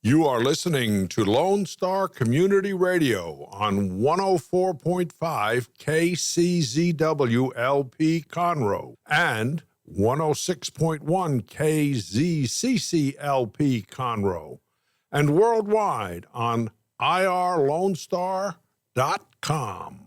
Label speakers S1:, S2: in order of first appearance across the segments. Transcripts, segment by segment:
S1: You are listening to Lone Star Community Radio on 104.5 KCZW LP Conroe and 106.1 KZCC LP Conroe and worldwide on irlonestar.com.
S2: I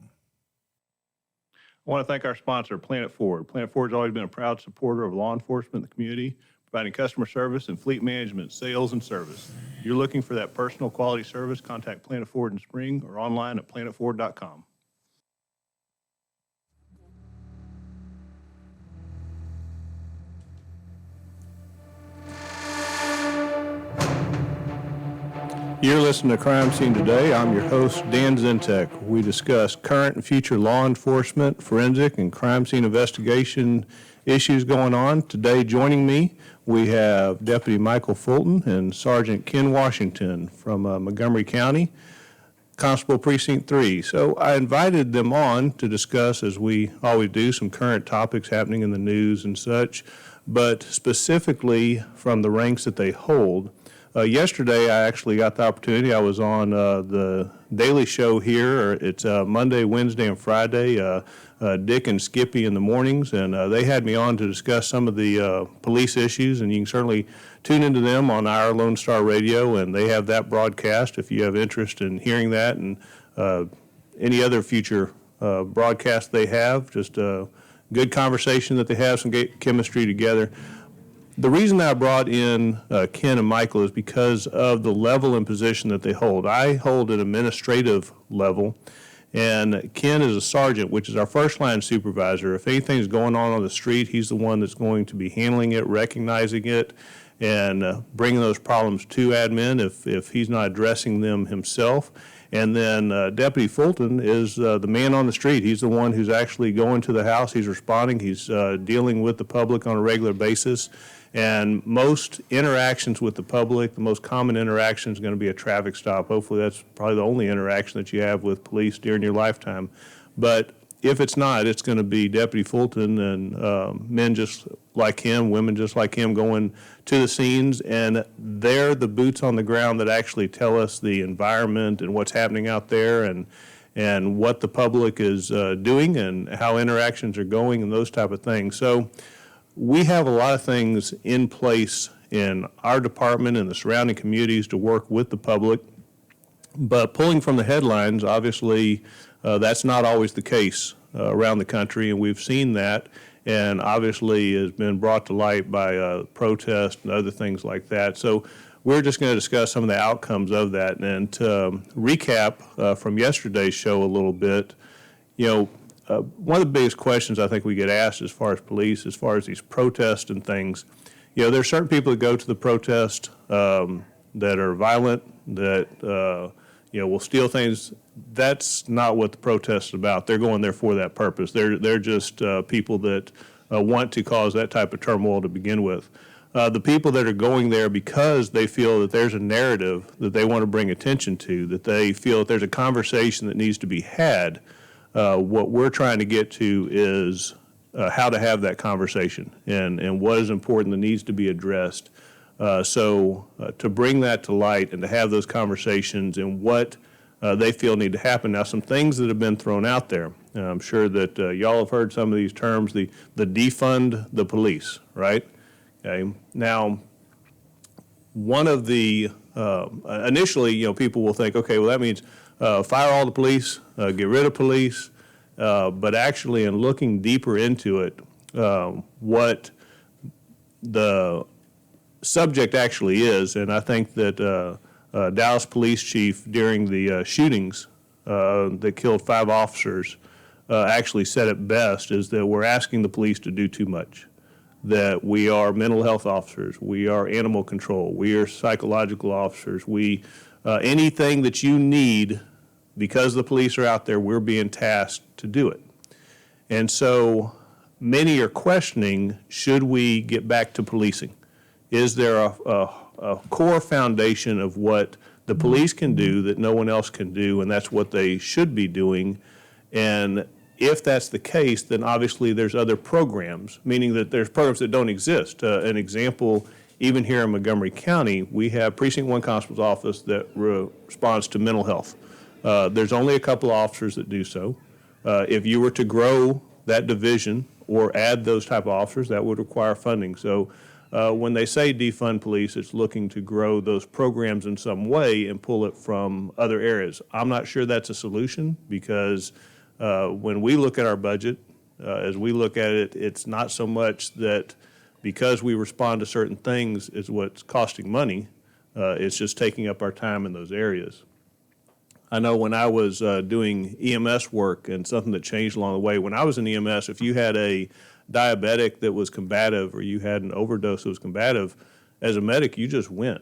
S2: want to thank our sponsor, Planet Ford. Planet Ford has always been a proud supporter of law enforcement in the community, providing customer service and fleet management, sales, and service. If you're looking for that personal quality service, contact Planet Ford in Spring or online at planetford.com. You're listening to Crime Scene Today. I'm your host, Dan Zientek. We discuss current and future law enforcement, forensic, and crime scene investigation issues going on. Today, joining me, we have Deputy Michael Fulton and Sergeant Ken Washington from Montgomery County, Constable Precinct 3. So I invited them on to discuss, as we always do, some current topics happening in the news and such, but specifically from the ranks that they hold. Yesterday, I actually got the opportunity. I was on the Daily Show here. It's Monday, Wednesday, and Friday, Dick and Skippy in the mornings, and they had me on to discuss some of the police issues, and you can certainly tune into them on our Lone Star Radio, and they have that broadcast if you have interest in hearing that and any other future broadcast they have. Just a good conversation that they have, some great chemistry together. The reason that I brought in Ken and Michael is because of the level and position that they hold. I hold an administrative level, and Ken is a sergeant, which is our first line supervisor. If anything's going on the street, he's the one that's going to be handling it, recognizing it, and bringing those problems to admin if he's not addressing them himself. And then Deputy Fulton is the man on the street. He's the one who's actually going to the house. He's responding. He's dealing with the public on a regular basis. And most interactions with the public, the most common interaction is going to be a traffic stop. Hopefully that's probably the only interaction that you have with police during your lifetime. But if it's not, it's going to be Deputy Fulton and men just like him, women just like him going to the scenes. And they're the boots on the ground that actually tell us the environment and what's happening out there and what the public is doing and how interactions are going and those type of things. So we have a lot of things in place in our department and the surrounding communities to work with the public. But pulling from the headlines, obviously, that's not always the case around the country, and we've seen that, and obviously has been brought to light by protests and other things like that. So we're just going to discuss some of the outcomes of that. And to recap from yesterday's show a little bit, one of the biggest questions I think we get asked as far as police, as far as these protests and things, there are certain people that go to the protest that are violent, that will steal things. That's not what the protest is about. They're going there for that purpose. They're just people that want to cause that type of turmoil to begin with. The people that are going there because they feel that there's a narrative that they want to bring attention to, that they feel that there's a conversation that needs to be had. What we're trying to get to is how to have that conversation and what is important that needs to be addressed. So to bring that to light and to have those conversations and what they feel need to happen. Now, some things that have been thrown out there. I'm sure that y'all have heard some of these terms, the defund the police, right? Okay. Now, one of the, initially, people will think, okay, well, that means fire all the police, get rid of police, but actually in looking deeper into it, what the subject actually is, and I think that Dallas Police Chief during the shootings that killed 5 officers actually said it best, is that we're asking the police to do too much, that we are mental health officers, we are animal control, we are psychological officers, anything that you need. Because the police are out there, we're being tasked to do it. And so many are questioning, should we get back to policing? Is there a core foundation of what the police can do that no one else can do, and that's what they should be doing? And if that's the case, then obviously there's other programs, meaning that there's programs that don't exist. An example even here in Montgomery County, we have Precinct 1 Constable's Office that responds to mental health. There's only a couple of officers that do so. If you were to grow that division or add those type of officers, that would require funding. So when they say defund police, it's looking to grow those programs in some way and pull it from other areas. I'm not sure that's a solution because when we look at our budget, as we look at it, it's not so much that because we respond to certain things is what's costing money. It's just taking up our time in those areas. I know when I was doing EMS work and something that changed along the way, when I was in EMS, if you had a diabetic that was combative or you had an overdose that was combative, as a medic, you just went.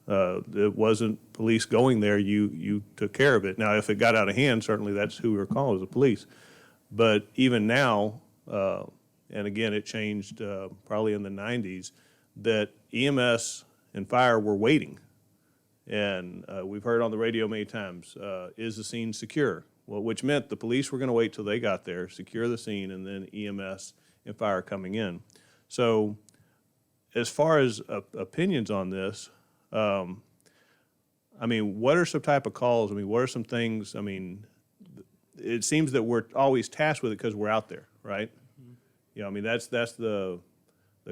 S2: It wasn't police going there, you took care of it. Now, if it got out of hand, certainly that's who we were calling, was the police. But even now, and again, it changed probably in the 90s, that EMS and fire were waiting. And we've heard on the radio many times, is the scene secure? Well, which meant the police were going to wait till they got there, secure the scene, and then EMS and fire coming in. So as far as opinions on this, I mean, what are some type of calls? I mean, what are some things? I mean, it seems that we're always tasked with it because we're out there, right? Mm-hmm. You know, I mean, that's the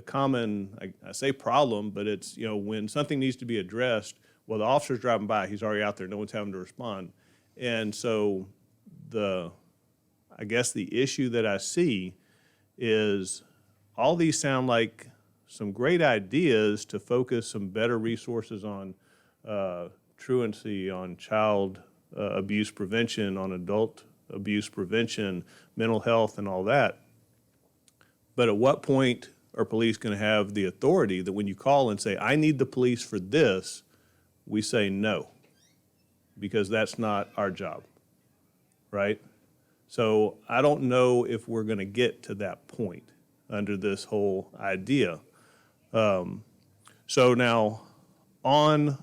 S2: common, I say problem, but it's, you know, when something needs to be addressed, well, the officer's driving by, he's already out there, no one's having to respond. And so I guess the issue that I see is all these sound like some great ideas to focus some better resources on truancy, on child abuse prevention, on adult abuse prevention, mental health, and all that. But at what point are police going to have the authority that when you call and say, I need the police for this, we say no, because that's not our job, right? So I don't know if we're going to get to that point under this whole idea. So now on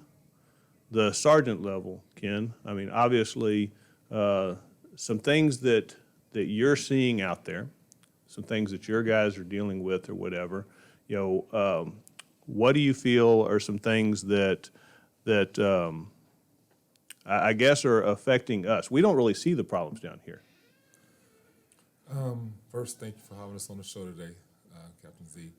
S2: the sergeant level, Ken, I mean, obviously some things that you're seeing out there, some things that your guys are dealing with or whatever, you know, what do you feel are some things that I guess are affecting us? We don't really see the problems down here.
S3: First, thank you for having us on the show today, Captain Z.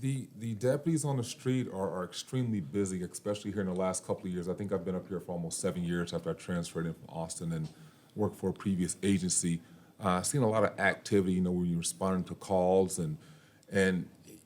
S3: The deputies on the street are extremely busy, especially here in the last couple of years. I think I've been up here for almost 7 years after I transferred in from Austin and worked for a previous agency. Seen a lot of activity, you know, where you're responding to calls and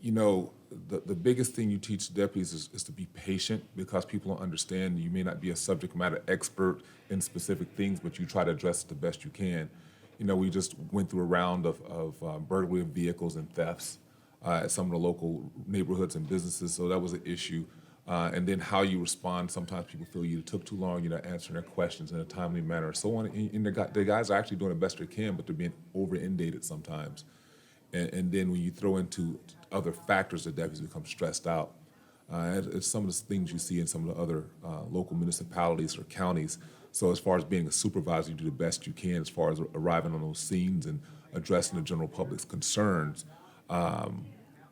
S3: you know, the biggest thing you teach deputies is to be patient, because people don't understand. You may not be a subject matter expert in specific things, but you try to address it the best you can. You know, we just went through a round of burglary of vehicles and thefts at some of the local neighborhoods and businesses, so that was an issue. And then how you respond, sometimes people feel you took too long, you're not answering their questions in a timely manner, so on. And the guys are actually doing the best they can, but they're being over-inundated sometimes. And then when you throw into other factors, the deputies become stressed out. It's some of the things you see in some of the other local municipalities or counties. So as far as being a supervisor, you do the best you can as far as arriving on those scenes and addressing the general public's concerns, and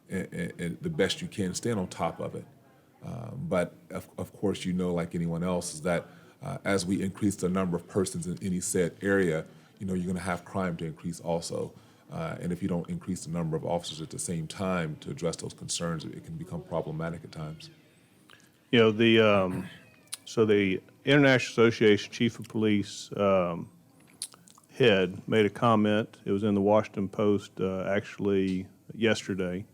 S3: the best you can, staying on top of it. But of course, you know, like anyone else, is that as we increase the number of persons in any said area, you know, you're going to have crime to increase also. And if you don't increase the number of officers at the same time to address those concerns, it can become problematic at times.
S2: You know, so the International Association Chief of Police head made a comment. It was in the Washington Post actually yesterday.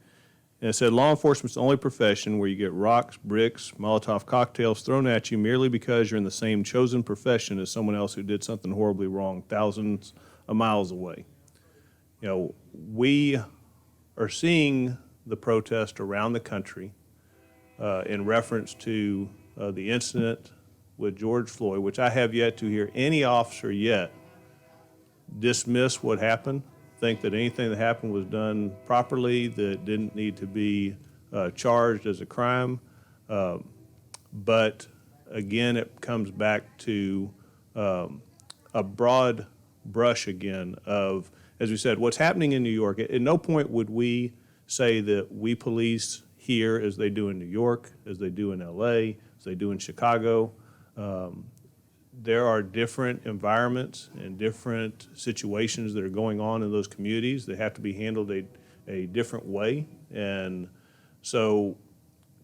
S2: And it said, law enforcement's the only profession where you get rocks, bricks, Molotov cocktails thrown at you merely because you're in the same chosen profession as someone else who did something horribly wrong thousands of miles away. You know, we are seeing the protest around the country in reference to the incident with George Floyd, which I have yet to hear any officer yet dismiss what happened, think that anything that happened was done properly, that didn't need to be charged as a crime. But again, it comes back to a broad brush again of, as we said, what's happening in New York. At no point would we say that we police here as they do in New York, as they do in LA, as they do in Chicago. There are different environments and different situations that are going on in those communities that have to be handled a different way. And so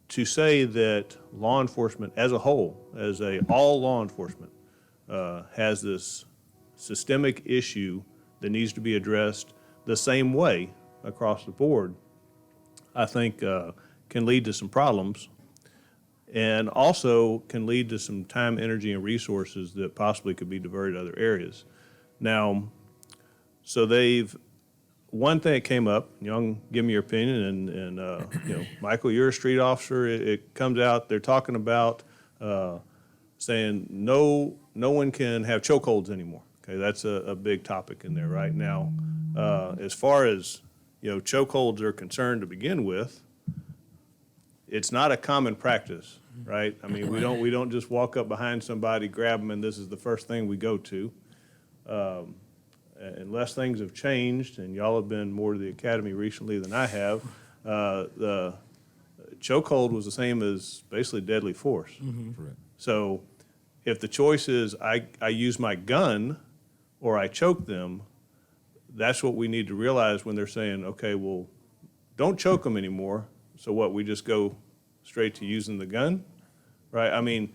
S2: to say that law enforcement as a whole, all law enforcement, has this systemic issue that needs to be addressed the same way across the board, I think can lead to some problems, and also can lead to some time, energy, and resources that possibly could be diverted to other areas. Now, so one thing that came up, Young, give me your opinion, and Michael, you're a street officer. It comes out, they're talking about saying no one can have chokeholds anymore. Okay, that's a big topic in there right now. As far as chokeholds are concerned to begin with, it's not a common practice, right? I mean, we don't just walk up behind somebody, grab them, and this is the first thing we go to. Unless things have changed, and y'all have been more to the academy recently than I have, the chokehold was the same as basically deadly force.
S3: Correct.
S2: So if the choice is I use my gun or I choke them, that's what we need to realize when they're saying, okay, well, don't choke them anymore. So what, we just go straight to using the gun, right? I mean,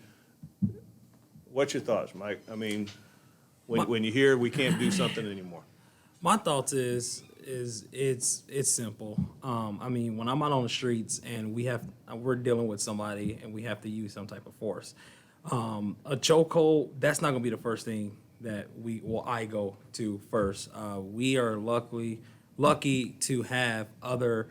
S2: what's your thoughts, Mike? I mean, when you hear we can't do something anymore.
S4: My thoughts is it's simple. I mean, when I'm out on the streets and we're dealing with somebody and we have to use some type of force, a chokehold, that's not going to be the first thing that I go to first. We are lucky to have other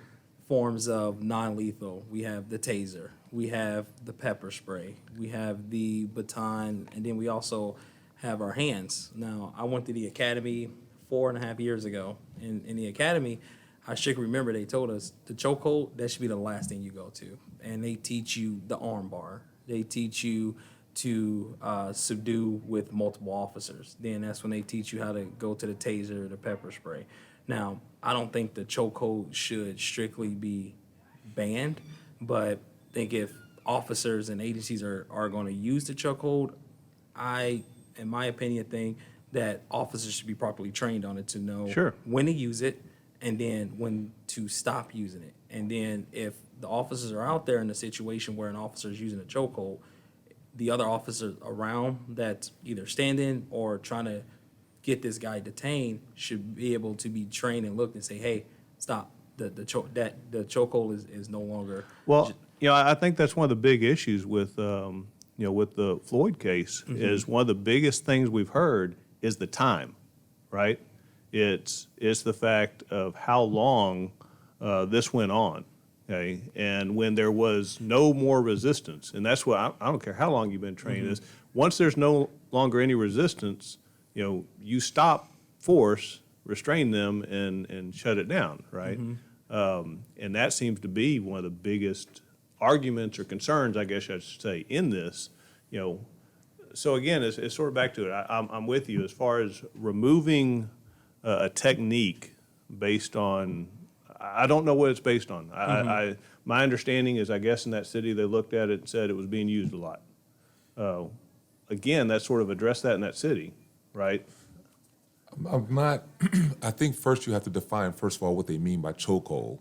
S4: forms of non-lethal. We have the taser, we have the pepper spray, we have the baton, and then we also have our hands. Now, I went to the academy 4.5 years ago. In the academy, I strictly remember they told us the chokehold, that should be the last thing you go to. And they teach you the arm bar. They teach you to subdue with multiple officers. Then that's when they teach you how to go to the taser, the pepper spray. Now, I don't think the chokehold should strictly be banned, but I think if officers and agencies are going to use the chokehold, in my opinion, think that officers should be properly trained on it to know when to use it and then when to stop using it. And then if the officers are out there in a situation where an officer is using a chokehold, the other officers around that's either standing or trying to get this guy detained should be able to be trained and look and say, hey, stop. The chokehold is no longer.
S2: Well, I think that's one of the big issues with with the Floyd case. Is one of the biggest things we've heard is the time, right? It's the fact of how long this went on, okay? And when there was no more resistance, and that's what I don't care how long you've been trained is, once there's no longer any resistance, you stop force, restrain them, and shut it down, right? And that seems to be one of the biggest arguments or concerns, I guess I should say, in this. So again, it's sort of back to it. I'm with you as far as removing a technique based on. I don't know what it's based on. My understanding is, I guess in that city they looked at it and said it was being used a lot. Again, that sort of addressed that in that city, right?
S3: I'm not. I think first you have to define, first of all, what they mean by chokehold,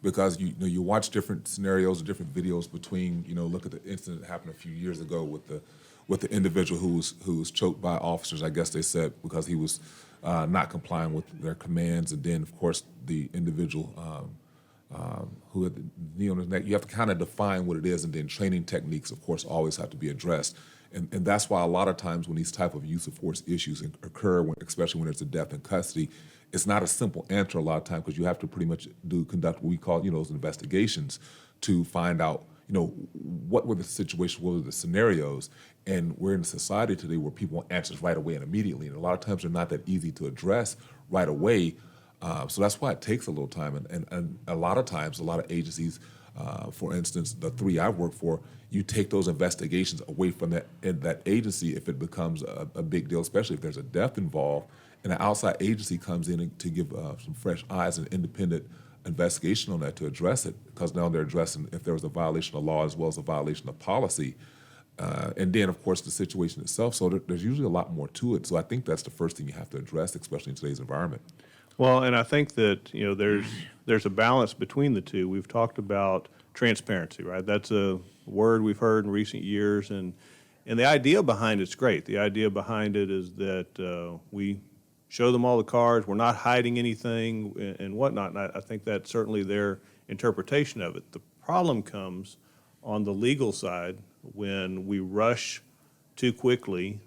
S3: because you watch different scenarios, different videos between look at the incident that happened a few years ago with the individual who was choked by officers. I guess they said because he was not complying with their commands, and then of course the individual who had the knee on his neck. You have to kind of define what it is, and then training techniques, of course, always have to be addressed. And that's why a lot of times when these type of use of force issues occur, especially when there's a death in custody, it's not a simple answer a lot of times, because you have to pretty much conduct what we call those investigations to find out what were the situations, what were the scenarios. And we're in a society today where people want answers right away and immediately, and a lot of times they're not that easy to address right away. So that's why it takes a little time, and a lot of times a lot of agencies, for instance, the 3 I've worked for, you take those investigations away from that agency if it becomes a big deal, especially if there's a death involved, and an outside agency comes in to give some fresh eyes and independent investigation on that to address it, because now they're addressing if there was a violation of law as well as a violation of policy. And then, of course, the situation itself. So there's usually a lot more to it. So I think that's the first thing you have to address, especially in today's environment.
S2: Well, and I think that, there's a balance between the two. We've talked about transparency, right? That's a word we've heard in recent years, and the idea behind it's great. The idea behind it is that we show them all the cars, we're not hiding anything and whatnot, and I think that's certainly their interpretation of it. The problem comes on the legal side when we rush too quickly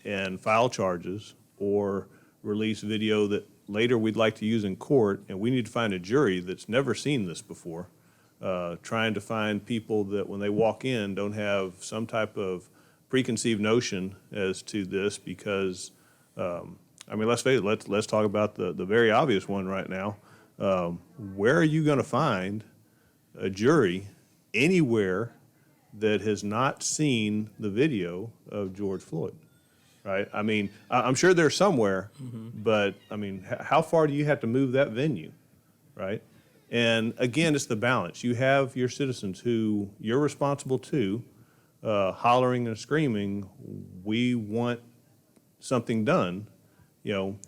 S2: and file charges or release video that later we'd like to use in court, and we need to find a jury that's never seen this before, trying to find people that when they walk in don't have some type of preconceived notion as to this because, let's face it, let's talk about the very obvious one right now. Where are you going to find a jury anywhere that has not seen the video of George Floyd, right? I mean, I'm sure there's somewhere, but I mean, how far do you have to move that venue, right? And again, it's the balance. You have your citizens who you're responsible to, hollering and screaming, we want something done, and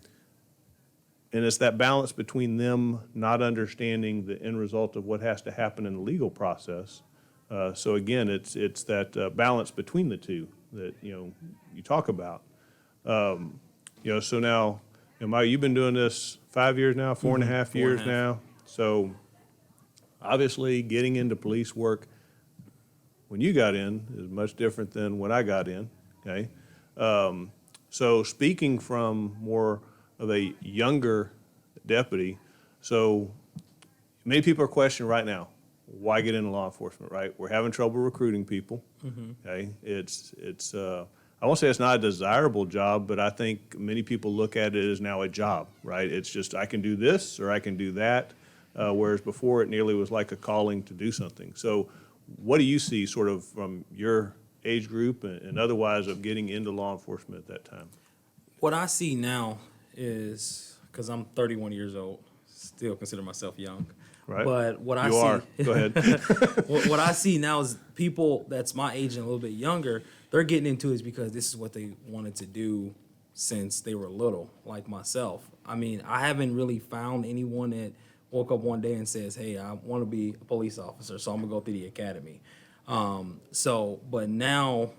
S2: it's that balance between them not understanding the end result of what has to happen in the legal process. So again, it's that balance between the two that you talk about. So now, Mike, you've been doing this 5 years now, 4.5 years now. So obviously, getting into police work when you got in is much different than when I got in. Okay, so speaking from more of a younger deputy, so many people are questioning right now, why get into law enforcement, right? We're having trouble recruiting people, okay? It's I won't say it's not a desirable job, but I think many people look at it as now a job, right? It's just I can do this or I can do that, whereas before it nearly was like a calling to do something. So what do you see sort of from your age group and otherwise of getting into law enforcement at that time?
S4: What I see now is, because I'm 31 years old, still consider myself young.
S2: Right.
S4: But what
S2: You are. Go ahead.
S4: what I see now is people that's my age and a little bit younger, they're getting into it because this is what they wanted to do since they were little, like myself. I mean, I haven't really found anyone that woke up one day and says, hey, I want to be a police officer, so I'm going to go through the academy. But now,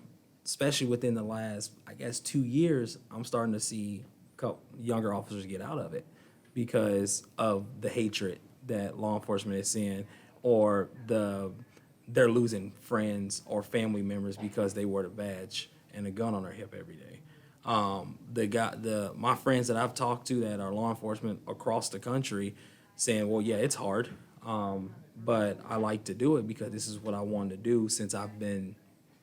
S4: especially within the last, 2 years, I'm starting to see younger officers get out of it because of the hatred that law enforcement is seeing, or they're losing friends or family members because they wear the badge and a gun on their hip every day. My friends that I've talked to that are law enforcement across the country saying, well, yeah, it's hard, but I like to do it because this is what I wanted to do since I've been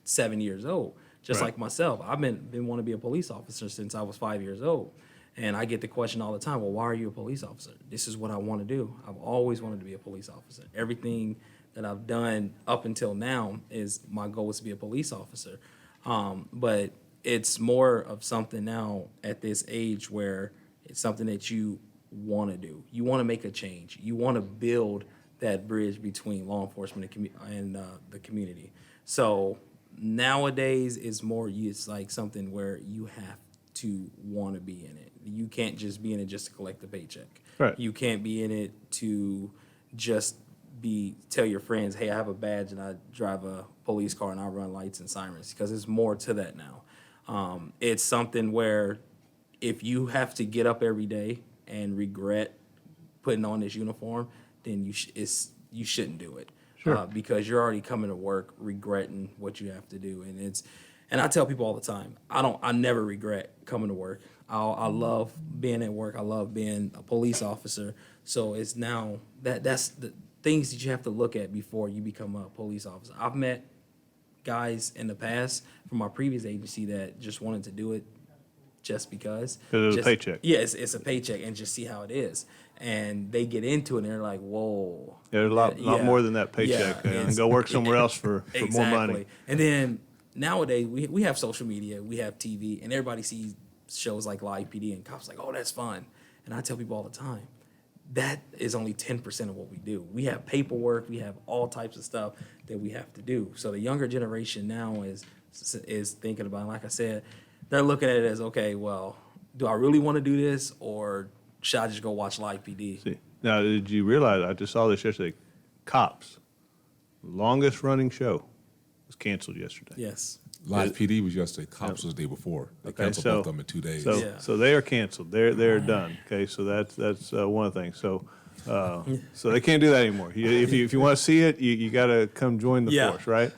S4: 7 years old. Just
S2: Right.
S4: like myself, I've been wanting to be a police officer since I was 5 years old. And I get the question all the time, well, why are you a police officer? This is what I want to do. I've always wanted to be a police officer. Everything that I've done up until now is my goal is to be a police officer. But it's more of something now at this age where it's something that you want to do. You want to make a change. You want to build that bridge between law enforcement and the community. So nowadays it's like something where you have to want to be in it. You can't just be in it just to collect the paycheck.
S2: Right.
S4: You can't be in it to just tell your friends, hey, I have a badge and I drive a police car and I run lights and sirens, because it's more to that now. It's something where if you have to get up every day and regret putting on this uniform, then you shouldn't do it.
S2: Sure.
S4: Because you're already coming to work regretting what you have to do. And I tell people all the time, I never regret coming to work. I love being at work. I love being a police officer. So it's now that's the things that you have to look at before you become a police officer. I've met guys in the past from my previous agency that just wanted to do it just because.
S2: Because it was a paycheck.
S4: Yeah, it's a paycheck, and just see how it is. And they get into it, and they're like, whoa.
S2: Yeah, there's a lot
S4: Yeah.
S2: more than that paycheck.
S4: Yeah,
S2: And go work somewhere else for more money.
S4: And then nowadays, we have social media, we have TV, and everybody sees shows like Live PD, and cops like, oh, that's fun. And I tell people all the time, that is only 10% of what we do. We have paperwork, we have all types of stuff that we have to do. So the younger generation now is thinking about, like I said, they're looking at it as, okay, well, do I really want to do this, or should I just go watch Live PD?
S2: See, now, did you realize, I just saw this yesterday, Cops, longest running show, was canceled yesterday.
S4: Yes.
S3: Live PD was yesterday. Cops was the day before. They canceled both of them in 2 days.
S2: So,
S4: Yeah.
S2: so they are canceled. They're done. Okay, so that's one of the things. So, so they can't do that anymore. If you want to see it, you got to come join the
S4: Yeah.
S2: force, right?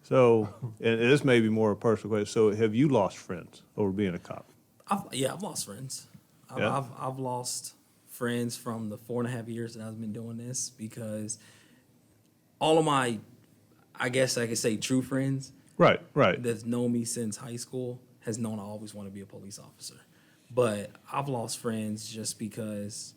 S2: So, and this may be more a personal question. So, have you lost friends over being a cop?
S4: I've lost friends.
S2: Yeah.
S4: I've lost friends from the 4.5 years that I've been doing this, because all of my, I guess I could say, true friends
S2: Right.
S4: that's known me since high school has known I always want to be a police officer. But I've lost friends just because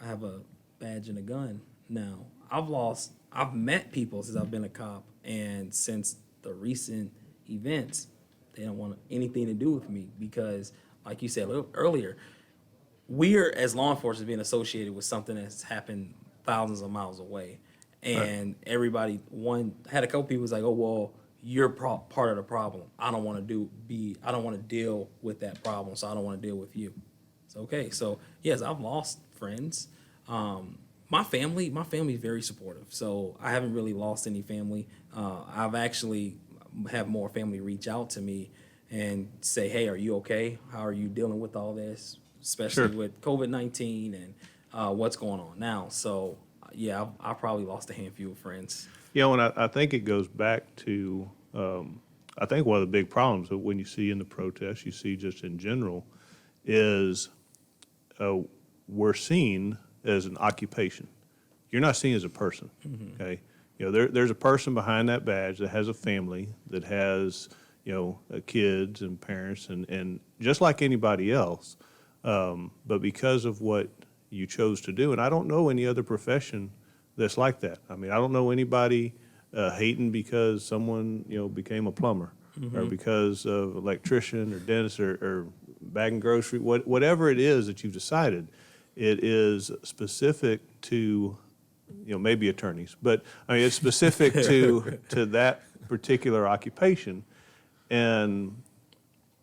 S4: I have a badge and a gun now. I've met people since I've been a cop, and since the recent events, they don't want anything to do with me because, like you said earlier, we're, as law enforcement, being associated with something that's happened thousands of miles away. And everybody, had a couple people was like, oh, well, you're part of the problem. I don't want to deal with that problem, so I don't want to deal with you. It's okay. So, yes, I've lost friends. My family's very supportive, so I haven't really lost any family. I've actually had more family reach out to me and say, hey, are you okay? How are you dealing with all this, especially
S2: Sure.
S4: with COVID-19 and what's going on now? So, yeah, I probably lost a handful of friends.
S2: You know, and I think it goes back to, I think one of the big problems that when you see in the protests, you see just in general, is we're seen as an occupation. You're not seen as a person, okay? You know, there's a person behind that badge that has a family, that has, you know, kids and parents, and just like anybody else. But because of what you chose to do, and I don't know any other profession that's like that. I mean, I don't know anybody hating because someone, you know, became a plumber, or because of electrician or dentist or bagging grocery, whatever it is that you've decided. It is specific to, you know, maybe attorneys, but I mean, it's specific to that particular occupation. And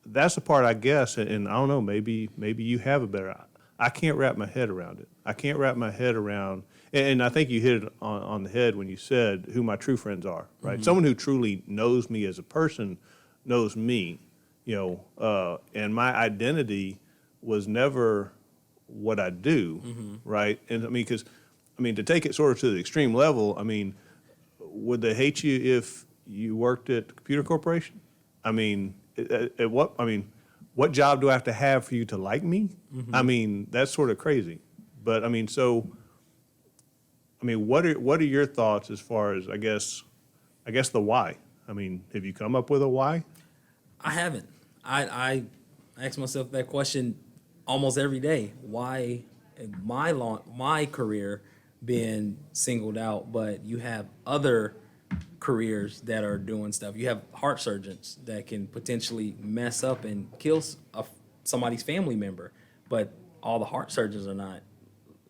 S2: that's the part, I guess, and I don't know, maybe you have a better, I can't wrap my head around it. I can't wrap my head around, and I think you hit it on the head when you said who my true friends are, right? Someone who truly knows me as a person knows me, you know, and my identity was never what I do, right? And I mean, because, I mean, to take it sort of to the extreme level, I mean, would they hate you if you worked at Computer Corporation? I mean, what job do I have to have for you to like me? I mean, that's sort of crazy. But I mean, so, I mean, what are your thoughts as far as, I guess the why? I mean, have you come up with a why?
S4: I haven't. I ask myself that question almost every day. Why my career being singled out, but you have other careers that are doing stuff. You have heart surgeons that can potentially mess up and kill somebody's family member, but all the heart surgeons are not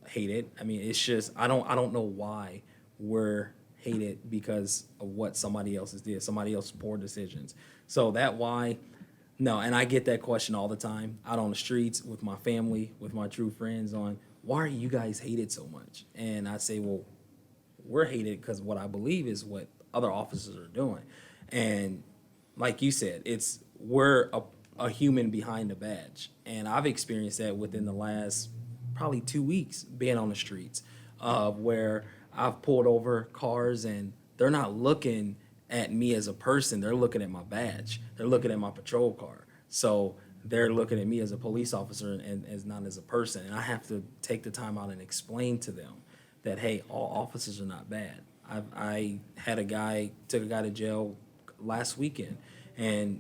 S4: hated. I mean, it's just I don't know why we're hated because of what somebody else did, somebody else's poor decisions. So that why, no, and I get that question all the time out on the streets with my family, with my true friends on why are you guys hated so much? And I say, well, we're hated because what I believe is what other officers are doing. And like you said, we're a human behind the badge. And I've experienced that within the last probably 2 weeks being on the streets, where I've pulled over cars and they're not looking at me as a person, they're looking at my badge. They're looking at my patrol car. So they're looking at me as a police officer and as not as a person. And I have to take the time out and explain to them that, hey, all officers are not bad. I had took a guy to jail last weekend, and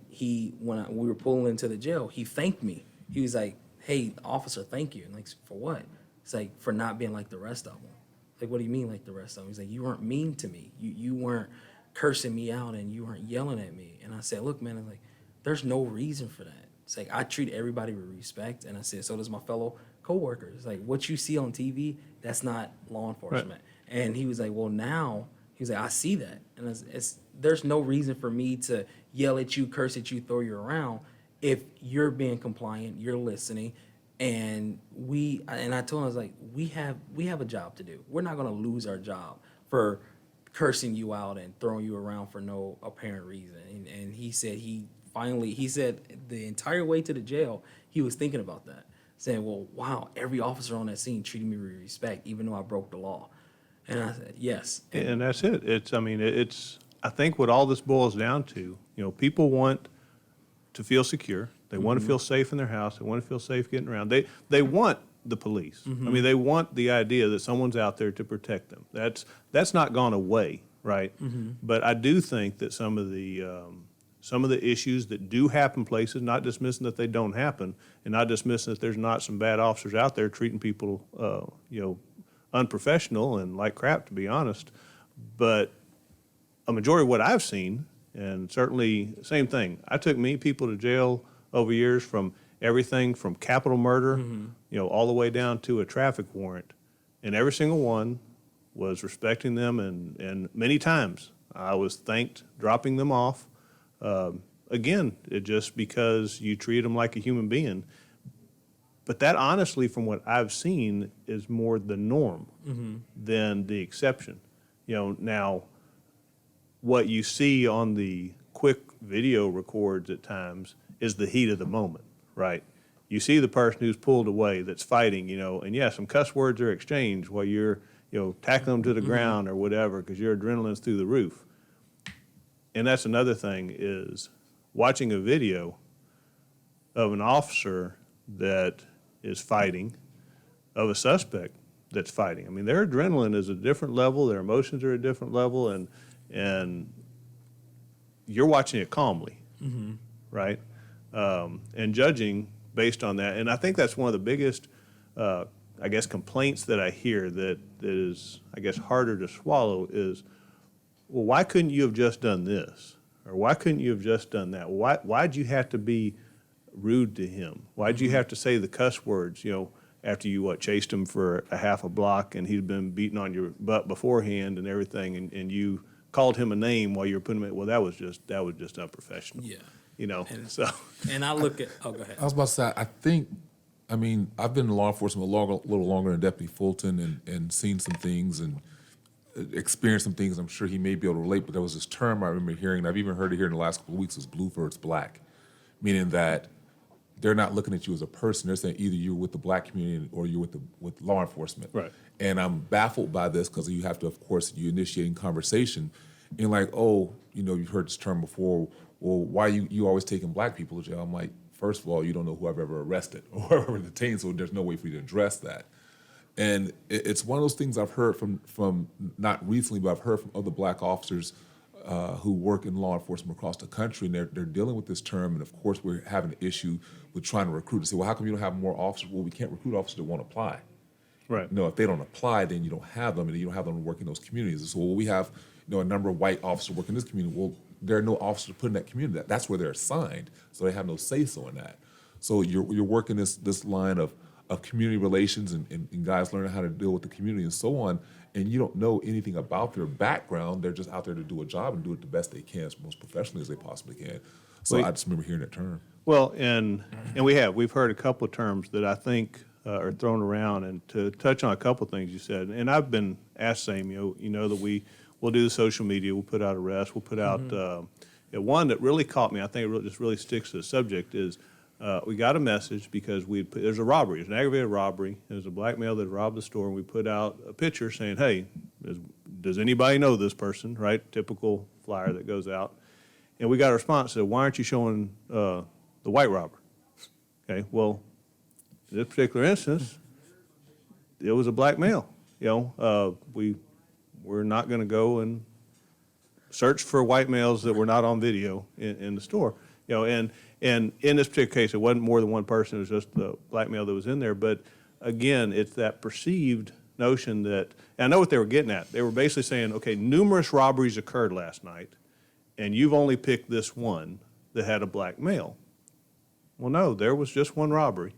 S4: when we were pulling into the jail, he thanked me. He was like, hey, officer, thank you. And like, for what? It's like, for not being like the rest of them. Like, what do you mean like the rest of them? He's like, you weren't mean to me. You weren't cursing me out and you weren't yelling at me. And I said, look, man, I'm like, there's no reason for that. It's like, I treat everybody with respect. And I said, so does my fellow coworkers. Like what you see on TV, that's not law enforcement. And he was like, well, now he was like, I see that, and there's no reason for me to yell at you, curse at you, throw you around if you're being compliant, you're listening. And I told him, I was like, we have a job to do. We're not going to lose our job for cursing you out and throwing you around for no apparent reason. And he said he said the entire way to the jail, he was thinking about that, saying, well, wow, every officer on that scene treated me with respect, even though I broke the law. And I said, yes.
S2: And that's it. I think what all this boils down to, people want to feel secure. They want to feel safe in their house. They want to feel safe getting around. They want the police. I mean, they want the idea that someone's out there to protect them. That's not gone away, right? But I do think that some of the issues that do happen places, not dismissing that they don't happen, and not dismissing that there's not some bad officers out there treating people, unprofessional and like crap, to be honest. But a majority of what I've seen, and certainly same thing, I took many people to jail over years, from everything from capital murder, all the way down to a traffic warrant. And every single one was respecting them, and many times I was thanked dropping them off. Again, it just because you treat them like a human being. But that, honestly, from what I've seen, is more the norm than the exception. Now, what you see on the quick video records at times is the heat of the moment, right? You see the person who's pulled away that's fighting, and yeah, some cuss words are exchanged while you're, tackling them to the ground or whatever, because your adrenaline's through the roof. And that's another thing, is watching a video of an officer that is fighting, of a suspect that's fighting. I mean, their adrenaline is a different level, their emotions are a different level, and you're watching it calmly, right? And judging based on that. And I think that's one of the biggest, complaints that I hear that is, harder to swallow is, well, why couldn't you have just done this? Or why couldn't you have just done that? Why'd you have to be rude to him? Why'd you have to say the cuss words, after you, chased him for a half a block and he'd been beating on your butt beforehand and everything, and you called him a name while you were putting him in? Well, that was just unprofessional. Yeah.
S4: And I look at, go ahead.
S3: I was about to say, I've been in law enforcement a little longer than Deputy Fulton, and seen some things and experienced some things. I'm sure he may be able to relate, but there was this term I remember hearing, and I've even heard it here in the last couple of weeks, was blue versus black, meaning that they're not looking at you as a person. They're saying either you're with the black community or you're with law enforcement.
S2: Right.
S3: And I'm baffled by this, because you have to, of course, you're initiating conversation, and like, oh, you've heard this term before. Well, why you always taking black people to jail? I'm like, first of all, you don't know who I've ever arrested or whoever detained, so there's no way for you to address that. And it's one of those things I've heard from not recently, but I've heard from other black officers who work in law enforcement across the country, and they're dealing with this term. And of course, we're having an issue with trying to recruit. They say, well, how come you don't have more officers? Well, we can't recruit officers that won't apply.
S2: Right.
S3: No, if they don't apply, then you don't have them, and you don't have them working in those communities. So we have, a number of white officers working in this community. Well, there are no officers put in that community. That's where they're assigned, so they have no say-so in that. So you're working this line of community relations and guys learning how to deal with the community and so on, and you don't know anything about their background. They're just out there to do a job and do it the best they can, as most professionally as they possibly can. So I just remember hearing that term.
S2: Well, and we've heard a couple of terms that I think are thrown around. And to touch on a couple of things you said, and I've been asked same, that we'll do the social media, we'll put out arrests, we'll put out one that really caught me. I think it just really sticks to the subject is we got a message because there's a robbery, there's an aggravated robbery, there's a black male that robbed the store, and we put out a picture saying, hey, does anybody know this person, right? Typical flyer that goes out. And we got a response that said, why aren't you showing the white robber? Okay, well, in this particular instance, it was a black male. We're not going to go and search for white males that were not on video in the store. And in this particular case, it wasn't more than one person. It was just the black male that was in there. But again, it's that perceived notion that, and I know what they were getting at. They were basically saying, okay, numerous robberies occurred last night, and you've only picked this one that had a black male. Well, no, there was just one robbery.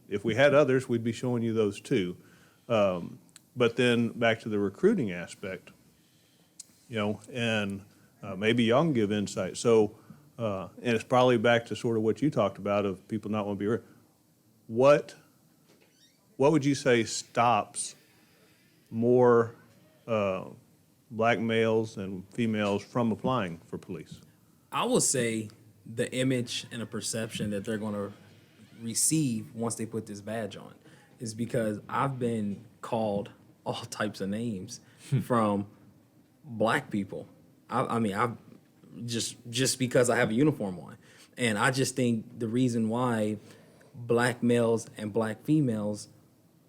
S2: if we had others, we'd be showing you those too. But then back to the recruiting aspect, and maybe y'all can give insight. So, and it's probably back to sort of what you talked about of people not want to be. What would you say stops more black males and females from applying for police?
S4: I would say the image and the perception that they're going to receive once they put this badge on is because I've been called all types of names from black people. I mean, I've just because I have a uniform on. And I just think the reason why black males and black females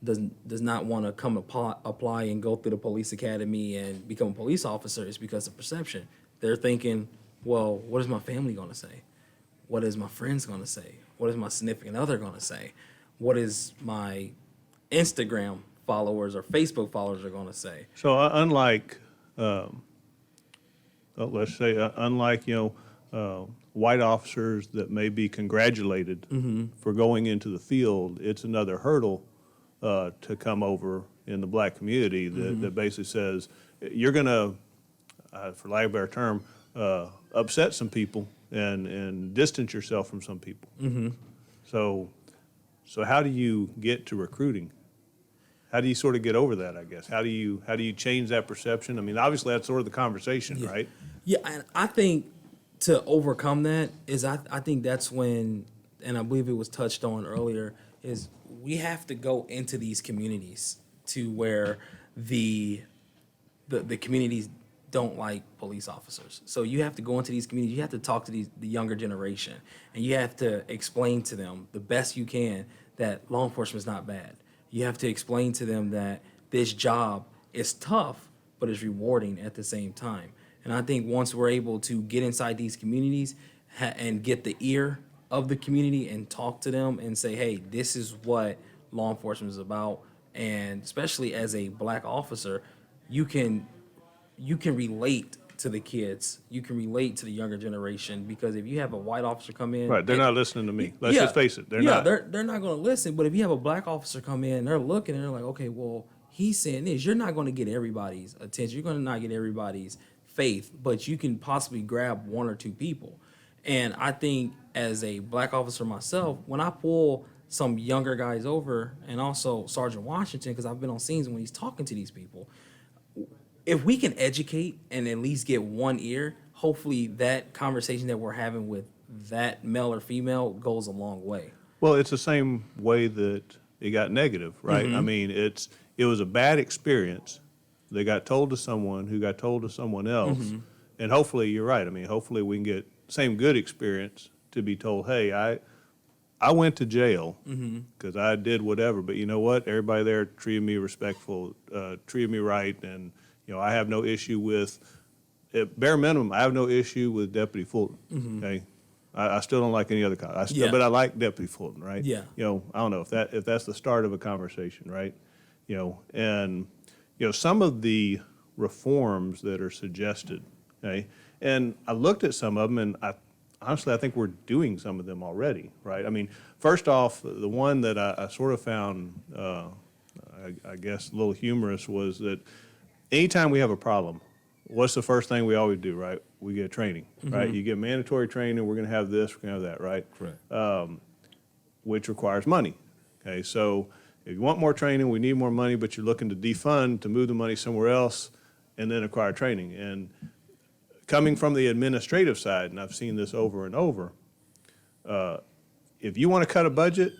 S4: does not want to come apply and go through the police academy and become a police officer is because of perception. They're thinking, well, what is my family going to say? What is my friends going to say? What is my significant other going to say? What is my Instagram followers or Facebook followers are going to say?
S2: So unlike, let's say, unlike, white officers that may be congratulated for going into the field, it's another hurdle to come over in the black community that basically says you're going to, for lack of a better term, upset some people and distance yourself from some people. So how do you get to recruiting? How do you sort of get over that, I guess? How do you change that perception? I mean, obviously that's sort of the conversation, right?
S4: Yeah, and I think to overcome that is I think that's when, and I believe it was touched on earlier, is we have to go into these communities to where the communities don't like police officers. So you have to go into these communities, you have to talk to the younger generation, and you have to explain to them the best you can that law enforcement is not bad. You have to explain to them that this job is tough, but it's rewarding at the same time. And I think once we're able to get inside these communities and get the ear of the community and talk to them and say, hey, this is what law enforcement is about. And especially as a black officer, you can relate to the kids. You can relate to the younger generation, because if you have a white officer come in,
S2: Right, they're not listening to me. Let's just face it, they're not.
S4: They're not going to listen. But if you have a black officer come in, they're looking and they're like, okay, well, he's saying this. You're not going to get everybody's attention. You're going to not get everybody's faith, but you can possibly grab one or two people. And I think as a black officer myself, when I pull some younger guys over, and also Sergeant Washington, because I've been on scenes when he's talking to these people, if we can educate and at least get one ear, hopefully that conversation that we're having with that male or female goes a long way.
S2: Well, it's the same way that it got negative, right? I mean, it was a bad experience. They got told to someone who got told to someone else. And hopefully, you're right. I mean, hopefully we can get same good experience to be told, hey, I went to jail because I did whatever, but you know what? Everybody there treated me respectful, treated me right, and I have no issue with, at bare minimum, I have no issue with Deputy Fulton. Okay, I still don't like any other cop. But I like Deputy Fulton, right?
S4: Yeah.
S2: I don't know if that's the start of a conversation, right? And some of the reforms that are suggested, okay, and I looked at some of them, and honestly, I think we're doing some of them already, right? I mean, first off, the one that I sort of found, I guess, a little humorous was that anytime we have a problem, what's the first thing we always do, right? We get training, right? You get mandatory training, we're going to have this, we're going to have that, right?
S3: Correct.
S2: Which requires money, okay? So if you want more training, we need more money, but you're looking to defund to move the money somewhere else and then acquire training. And coming from the administrative side, and I've seen this over and over, if you want to cut a budget,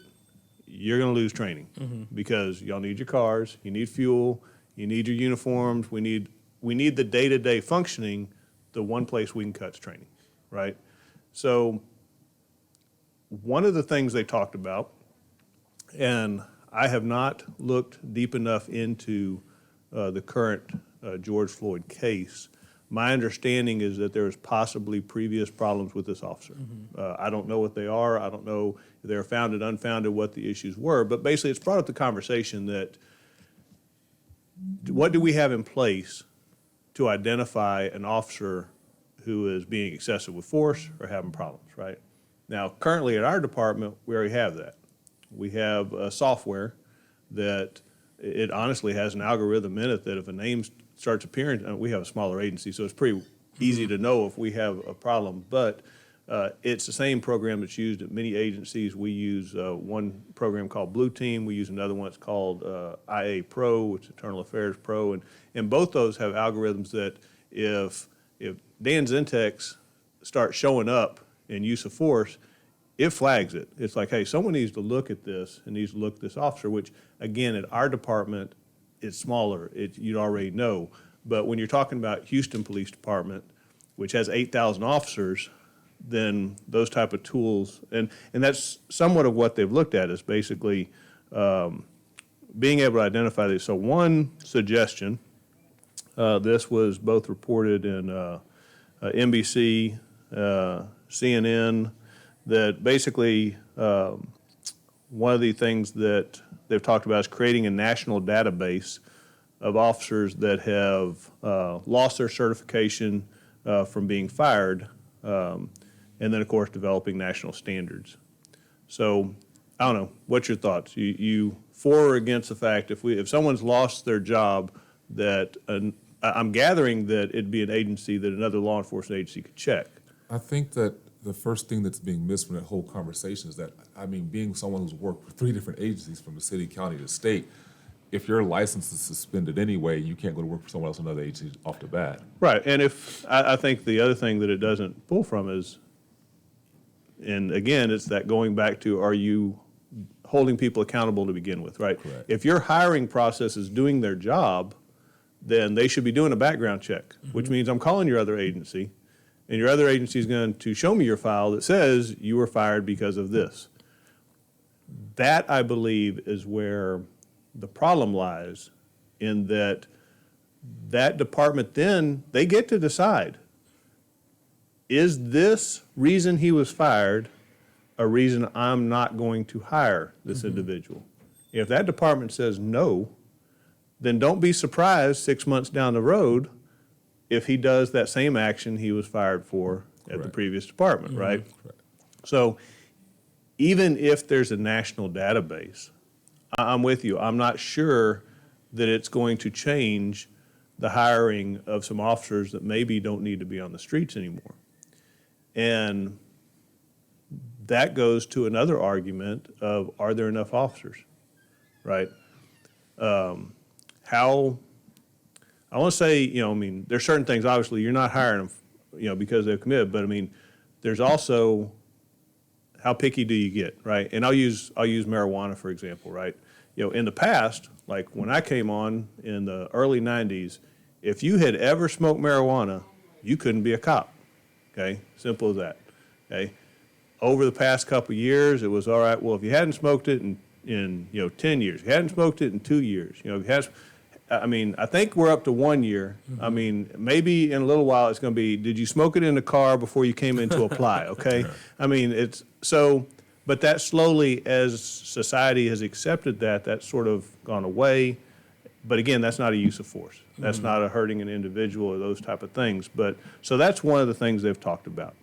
S2: you're going to lose training because y'all need your cars, you need fuel, you need your uniforms. We need the day-to-day functioning. The one place we can cut is training, right? So one of the things they talked about, and I have not looked deep enough into the current George Floyd case. My understanding is that there is possibly previous problems with this officer. I don't know what they are. I don't know if they're founded, unfounded, what the issues were. But basically, it's brought up the conversation that what do we have in place to identify an officer who is being excessive with force or having problems, right? Now, currently at our department, we already have that. We have software that it honestly has an algorithm in it that if a name starts appearing, we have a smaller agency, so it's pretty easy to know if we have a problem. But it's the same program that's used at many agencies. We use one program called Blue Team. We use another one that's called IA Pro, which is Internal Affairs Pro, and both those have algorithms that if Dan Zientek's start showing up in use of force, it flags it. It's like, hey, someone needs to look at this and needs to look at this officer, which, again, at our department, it's smaller. You'd already know. But when you're talking about Houston Police Department, which has 8,000 officers, then those type of tools, and that's somewhat of what they've looked at is basically being able to identify these. So one suggestion, this was both reported in NBC, CNN, that basically one of the things that they've talked about is creating a national database of officers that have lost their certification from being fired, and then, of course, developing national standards. So, I don't know, what's your thoughts? You for or against the fact if someone's lost their job, that I'm gathering that it'd be an agency that another law enforcement agency could check.
S3: I think that the first thing that's being missed from that whole conversation is that, I mean, being someone who's worked for 3 different agencies from the city, county, to state, if your license is suspended anyway, you can't go to work for someone else in another agency off the bat.
S2: Right, and I think the other thing that it doesn't pull from is, and again, it's that going back to, are you holding people accountable to begin with, right?
S3: Correct.
S2: If your hiring process is doing their job, then they should be doing a background check, which means I'm calling your other agency, and your other agency is going to show me your file that says you were fired because of this. That, I believe, is where the problem lies, in that department then, they get to decide, is this reason he was fired a reason I'm not going to hire this individual? If that department says no, then don't be surprised 6 months down the road if he does that same action he was fired for at the previous department, right?
S3: Correct.
S2: So even if there's a national database, I'm with you. I'm not sure that it's going to change the hiring of some officers that maybe don't need to be on the streets anymore. And that goes to another argument of, are there enough officers, right? I want to say, I mean, there's certain things, obviously, you're not hiring them, because they've committed, but I mean, there's also, how picky do you get, right? And I'll use marijuana, for example, right? In the past, like when I came on in the early 90s, if you had ever smoked marijuana, you couldn't be a cop, okay? Simple as that, okay? Over the past couple of years, it was all right, well, if you hadn't smoked it in 10 years, if you hadn't smoked it in 2 years, if you had, I mean, I think we're up to 1 year. I mean, maybe in a little while it's going to be, did you smoke it in the car before you came in to apply, okay? I mean, it's so, but that slowly, as society has accepted that, that's sort of gone away. But again, that's not a use of force. That's not a hurting an individual or those type of things. But, so that's one of the things they've talked about.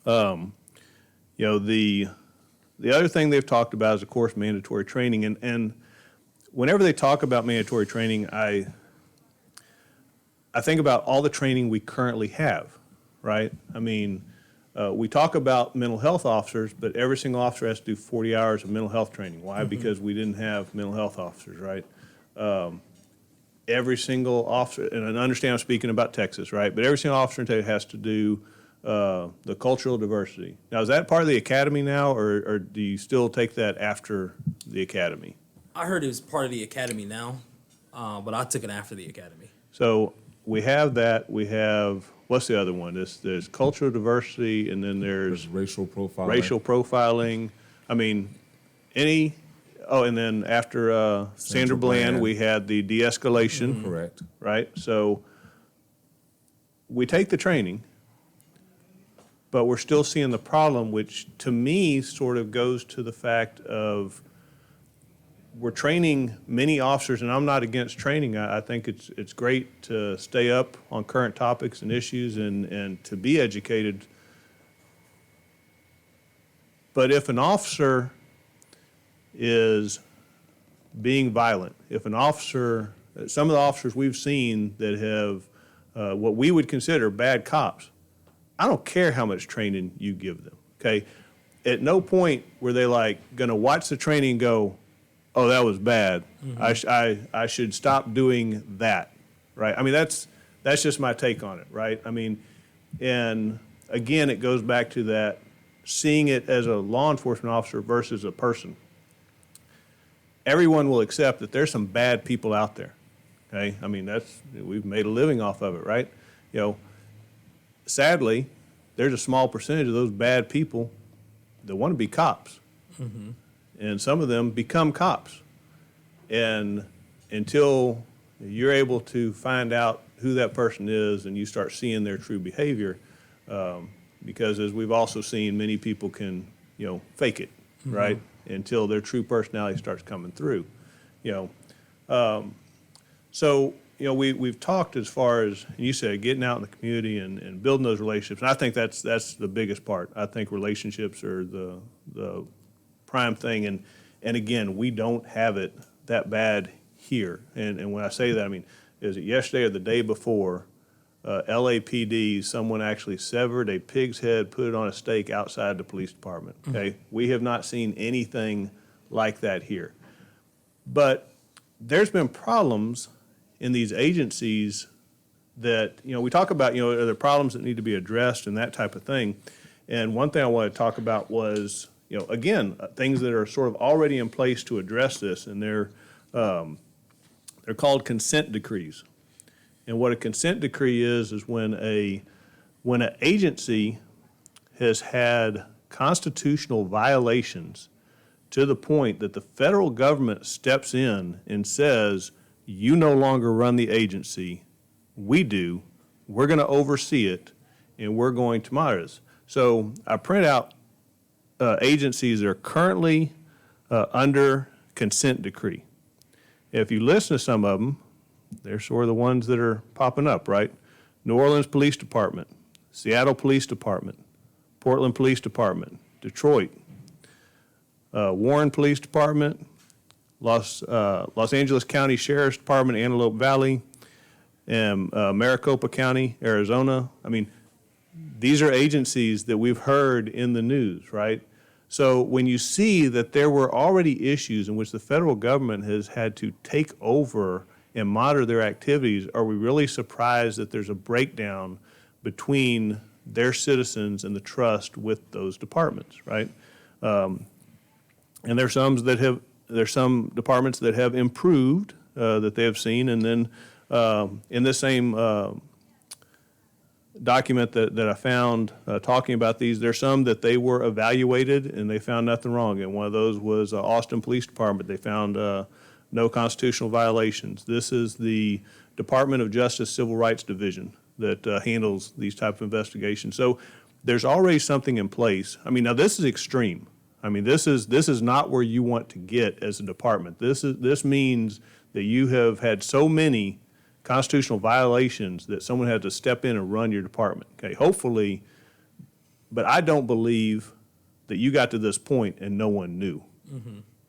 S2: The other thing they've talked about is, of course, mandatory training. And whenever they talk about mandatory training, I think about all the training we currently have, right? I mean, we talk about mental health officers, but every single officer has to do 40 hours of mental health training. Why? Because we didn't have mental health officers, right? Every single officer, and I understand I'm speaking about Texas, right? But every single officer in Texas has to do the cultural diversity. Now, is that part of the academy now, or do you still take that after the academy?
S4: I heard it was part of the academy now, but I took it after the academy.
S2: So we have that. We have, what's the other one? There's cultural diversity, and then there's
S3: racial profiling.
S2: Racial profiling. I mean, and then after Sandra Bland, we had the de-escalation.
S3: Correct.
S2: Right? So we take the training, but we're still seeing the problem, which to me sort of goes to the fact of, we're training many officers, and I'm not against training. I think it's great to stay up on current topics and issues and to be educated. But if an officer is being violent. If an officer, some of the officers we've seen that have what we would consider bad cops, I don't care how much training you give them, okay? At no point were they like going to watch the training and go, oh, that was bad. I should stop doing that, right? I mean, that's just my take on it, right? I mean, and again, it goes back to that seeing it as a law enforcement officer versus a person. Everyone will accept that there's some bad people out there, okay? I mean, we've made a living off of it, right? You know, sadly, there's a small percentage of those bad people that want to be cops. And some of them become cops. And until you're able to find out who that person is and you start seeing their true behavior, because as we've also seen, many people can, fake it, right? Until their true personality starts coming through, So, we've talked as far as, you said, getting out in the community and building those relationships. And I think that's the biggest part. I think relationships are the prime thing. And again, we don't have it that bad here. And when I say that, I mean, is it yesterday or the day before, LAPD, someone actually severed a pig's head, put it on a stake outside the police department, okay? We have not seen anything like that here. But there's been problems in these agencies that, we talk about, are there problems that need to be addressed and that type of thing. And one thing I want to talk about was, again, things that are sort of already in place to address this, and they're called consent decrees. And what a consent decree is when an agency has had constitutional violations to the point that the federal government steps in and says, you no longer run the agency, we do, we're going to oversee it, and we're going to monitor this. So I print out agencies that are currently under consent decree. If you listen to some of them, they're sort of the ones that are popping up, right? New Orleans Police Department, Seattle Police Department, Portland Police Department, Detroit, Warren Police Department, Los Angeles County Sheriff's Department, Antelope Valley, and Maricopa County, Arizona. I mean, these are agencies that we've heard in the news, right? So when you see that there were already issues in which the federal government has had to take over and monitor their activities, are we really surprised that there's a breakdown between their citizens and the trust with those departments, right? And there's some departments that have improved that they have seen, and then in this same document that I found talking about these, there's some that they were evaluated and they found nothing wrong. And one of those was Austin Police Department. They found no constitutional violations. This is the Department of Justice Civil Rights Division that handles these type of investigations. So there's already something in place. I mean, now this is extreme. I mean, this is not where you want to get as a department. This means that you have had so many constitutional violations that someone had to step in and run your department. Okay, hopefully, but I don't believe that you got to this point and no one knew,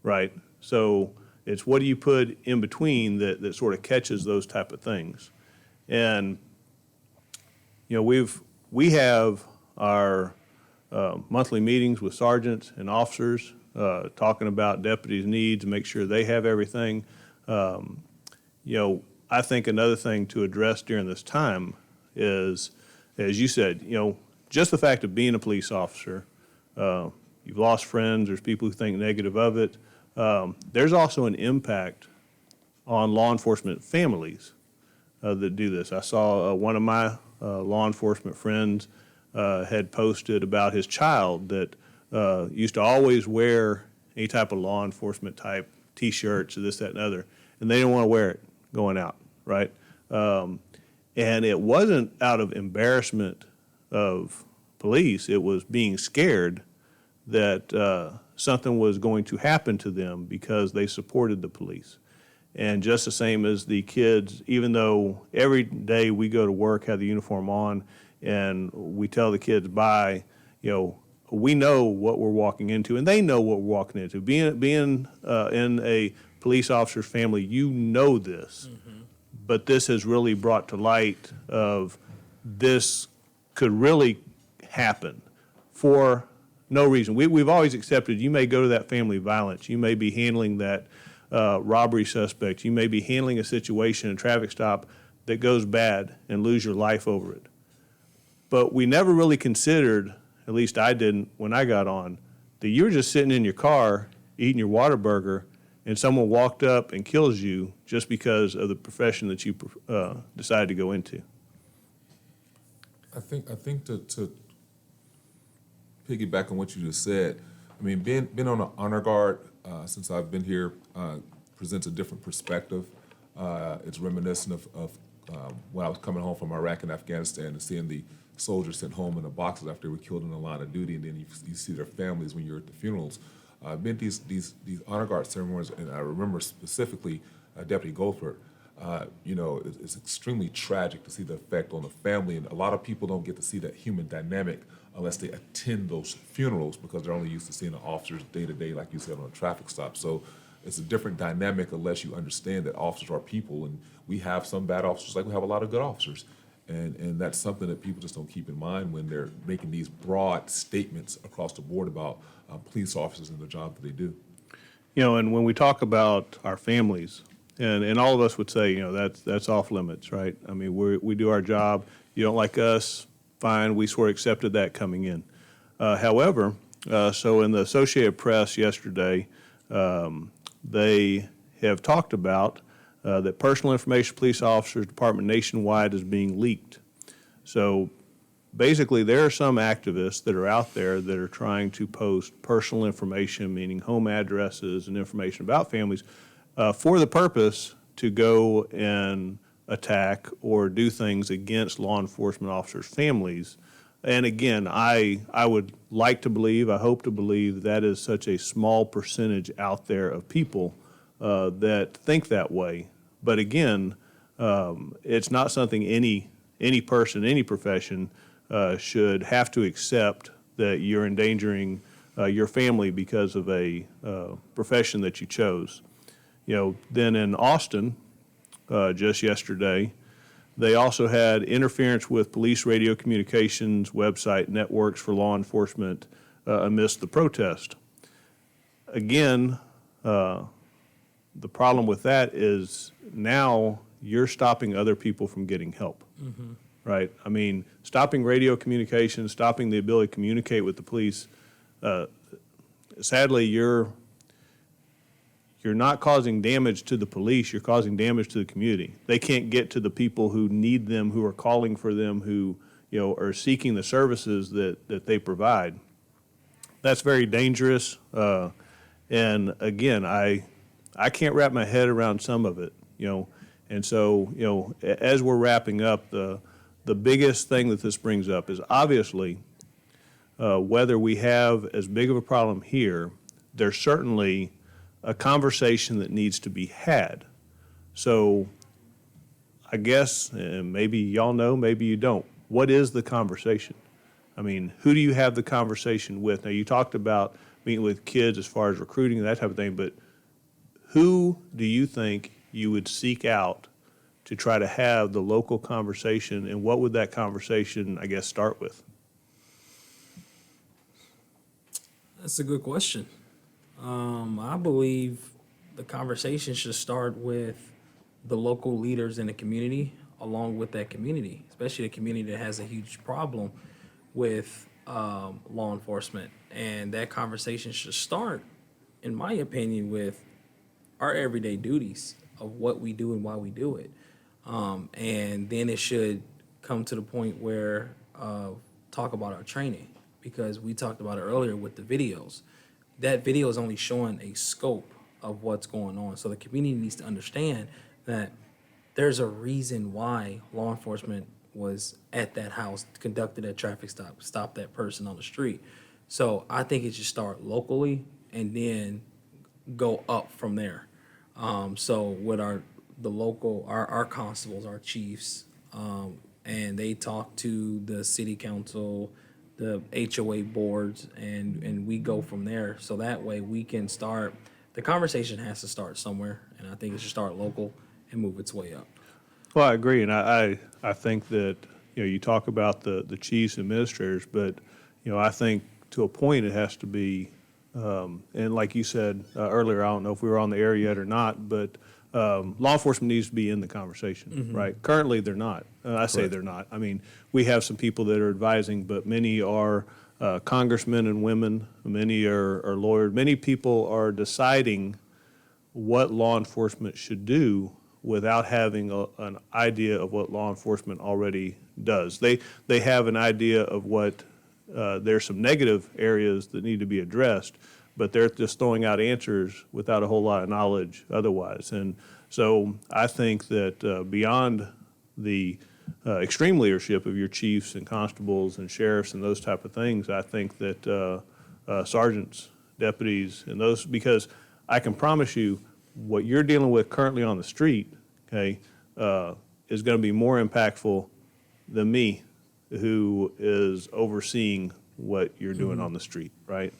S2: right? So it's what do you put in between that sort of catches those type of things. And, we have our monthly meetings with sergeants and officers talking about deputies' needs and make sure they have everything. I think another thing to address during this time is, as you said, just the fact of being a police officer, you've lost friends, there's people who think negative of it. There's also an impact on law enforcement families that do this. I saw one of my law enforcement friends had posted about his child that used to always wear any type of law enforcement type T-shirts or this, that, and other, and they didn't want to wear it going out, right? And it wasn't out of embarrassment of police. It was being scared that something was going to happen to them because they supported the police. And just the same as the kids, even though every day we go to work, have the uniform on, and we tell the kids bye, we know what we're walking into, and they know what we're walking into. Being in a police officer's family, you know this, but this has really brought to light of this could really happen for no reason. We've always accepted you may go to that family violence, you may be handling that robbery suspect, you may be handling a situation, a traffic stop that goes bad and lose your life over it. But we never really considered, at least I didn't when I got on, that you're just sitting in your car eating your Whataburger and someone walked up and kills you just because of the profession that you decided to go into.
S3: I think to piggyback on what you just said, I mean, being on an honor guard since I've been here presents a different perspective. It's reminiscent of when I was coming home from Iraq and Afghanistan and seeing the soldiers sent home in the boxes after they were killed in the line of duty, and then you see their families when you're at the funerals. Been these honor guard ceremonies, and I remember specifically Deputy Goldford. It's extremely tragic to see the effect on the family, and a lot of people don't get to see that human dynamic unless they attend those funerals because they're only used to seeing the officers day to day, like you said, on a traffic stop. So it's a different dynamic unless you understand that officers are people, and we have some bad officers like we have a lot of good officers. And that's something that people just don't keep in mind when they're making these broad statements across the board about police officers and the job that they do.
S2: And when we talk about our families, and all of us would say, that's off limits, right? I mean, we do our job. You don't like us, fine. We sort of accepted that coming in. However, so in the Associated Press yesterday, they have talked about that personal information police officers department nationwide is being leaked. So basically, there are some activists that are out there that are trying to post personal information, meaning home addresses and information about families, for the purpose to go and attack or do things against law enforcement officers' families. And again, I would like to believe, I hope to believe that is such a small percentage out there of people that think that way. But again, it's not something any person, any profession should have to accept that you're endangering your family because of a profession that you chose. Then in Austin, just yesterday, they also had interference with police radio communications website networks for law enforcement amidst the protest. Again, the problem with that is now you're stopping other people from getting help, right? I mean, stopping radio communication, stopping the ability to communicate with the police, sadly, you're not causing damage to the police, you're causing damage to the community. They can't get to the people who need them, who are calling for them, who are seeking the services that they provide. That's very dangerous. And again, I can't wrap my head around some of it, And so, as we're wrapping up, the biggest thing that this brings up is obviously whether we have as big of a problem here, there's certainly a conversation that needs to be had. So I guess, and maybe y'all know, maybe you don't, what is the conversation? I mean, who do you have the conversation with? Now, you talked about meeting with kids as far as recruiting and that type of thing, but who do you think you would seek out to try to have the local conversation, and what would that conversation, I guess, start with?
S4: That's a good question. I believe the conversation should start with the local leaders in the community, along with that community, especially the community that has a huge problem with law enforcement. And that conversation should start, in my opinion, with our everyday duties of what we do and why we do it. And then it should come to the point where talk about our training, because we talked about it earlier with the videos. That video is only showing a scope of what's going on. So the community needs to understand that there's a reason why law enforcement was at that house, conducted a traffic stop, stopped that person on the street. So I think it should start locally and then go up from there. So with our constables, our chiefs, and they talk to the city council, the HOA boards, and we go from there. So that way we can start. The conversation has to start somewhere, and I think it should start local and move its way up.
S2: Well, I agree, and I think that, you talk about the chiefs administrators, but, I think to a point it has to be, and like you said earlier, I don't know if we were on the air yet or not, but law enforcement needs to be in the conversation, right? Currently, they're not. I say they're not. I mean, we have some people that are advising, but many are congressmen and women. Many are lawyers. Many people are deciding what law enforcement should do without having an idea of what law enforcement already does. They have an idea of what, there's some negative areas that need to be addressed, but they're just throwing out answers without a whole lot of knowledge otherwise. And so I think that beyond the extreme leadership of your chiefs and constables and sheriffs and those type of things, I think that sergeants, deputies, and those, because I can promise you what you're dealing with currently on the street, okay, is going to be more impactful than me, who is overseeing what you're doing on the street, right?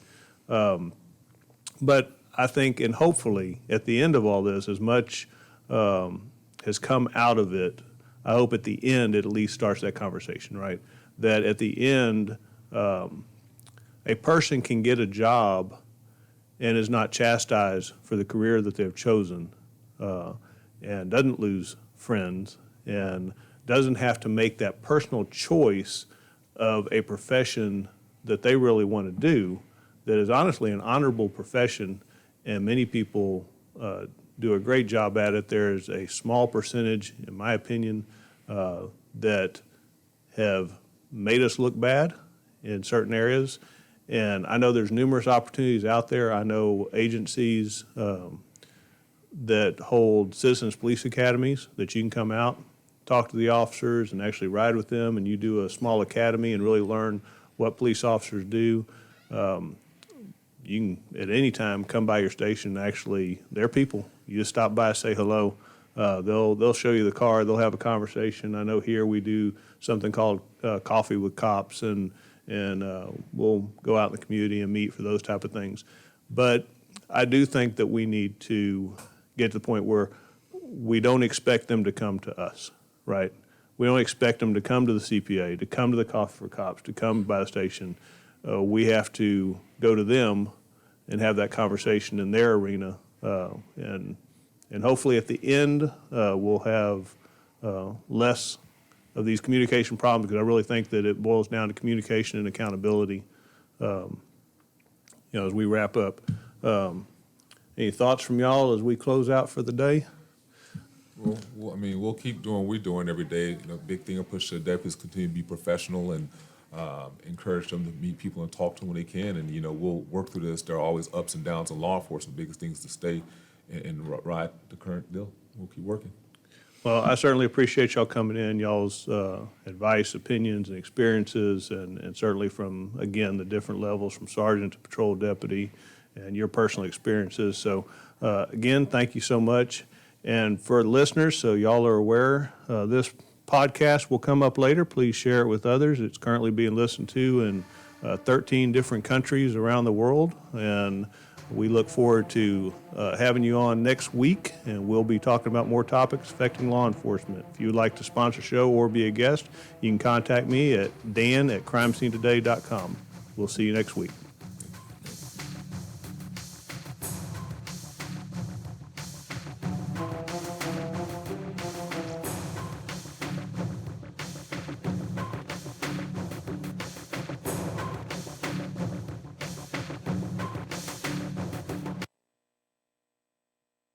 S2: But I think, and hopefully, at the end of all this, as much has come out of it, I hope at the end it at least starts that conversation, right? That at the end, a person can get a job and is not chastised for the career that they've chosen, and doesn't lose friends, and doesn't have to make that personal choice of a profession that they really want to do, that is honestly an honorable profession, and many people do a great job at it. There's a small percentage, in my opinion, that have made us look bad in certain areas. And I know there's numerous opportunities out there. I know agencies that hold citizens police academies that you can come out, talk to the officers, and actually ride with them, and you do a small academy and really learn what police officers do. You can, at any time, come by your station. Actually, they're people. You just stop by, say hello. They'll show you the car. They'll have a conversation. I know here we do something called Coffee with Cops, and we'll go out in the community and meet for those type of things. But I do think that we need to get to the point where we don't expect them to come to us, right? We don't expect them to come to the CPA, to come to the Coffee for Cops, to come by the station. We have to go to them and have that conversation in their arena. And hopefully at the end, we'll have less of these communication problems, because I really think that it boils down to communication and accountability. As we wrap up, any thoughts from y'all as we close out for the day?
S3: Well, I mean, we'll keep doing what we're doing every day. Big thing I push the deputies continue to be professional and encourage them to meet people and talk to them when they can. And, we'll work through this. There are always ups and downs in law enforcement. The biggest thing is to stay and ride the current deal. We'll keep working.
S2: Well, I certainly appreciate y'all coming in, y'all's advice, opinions, and experiences, and certainly from, again, the different levels from sergeant to patrol deputy and your personal experiences. So, again, thank you so much. And for listeners, so y'all are aware, this podcast will come up later. Please share it with others. It's currently being listened to in 13 different countries around the world, and we look forward to having you on next week, and we'll be talking about more topics affecting law enforcement. If you would like to sponsor a show or be a guest, you can contact me at dan@crimescenetoday.com. We'll see you next week.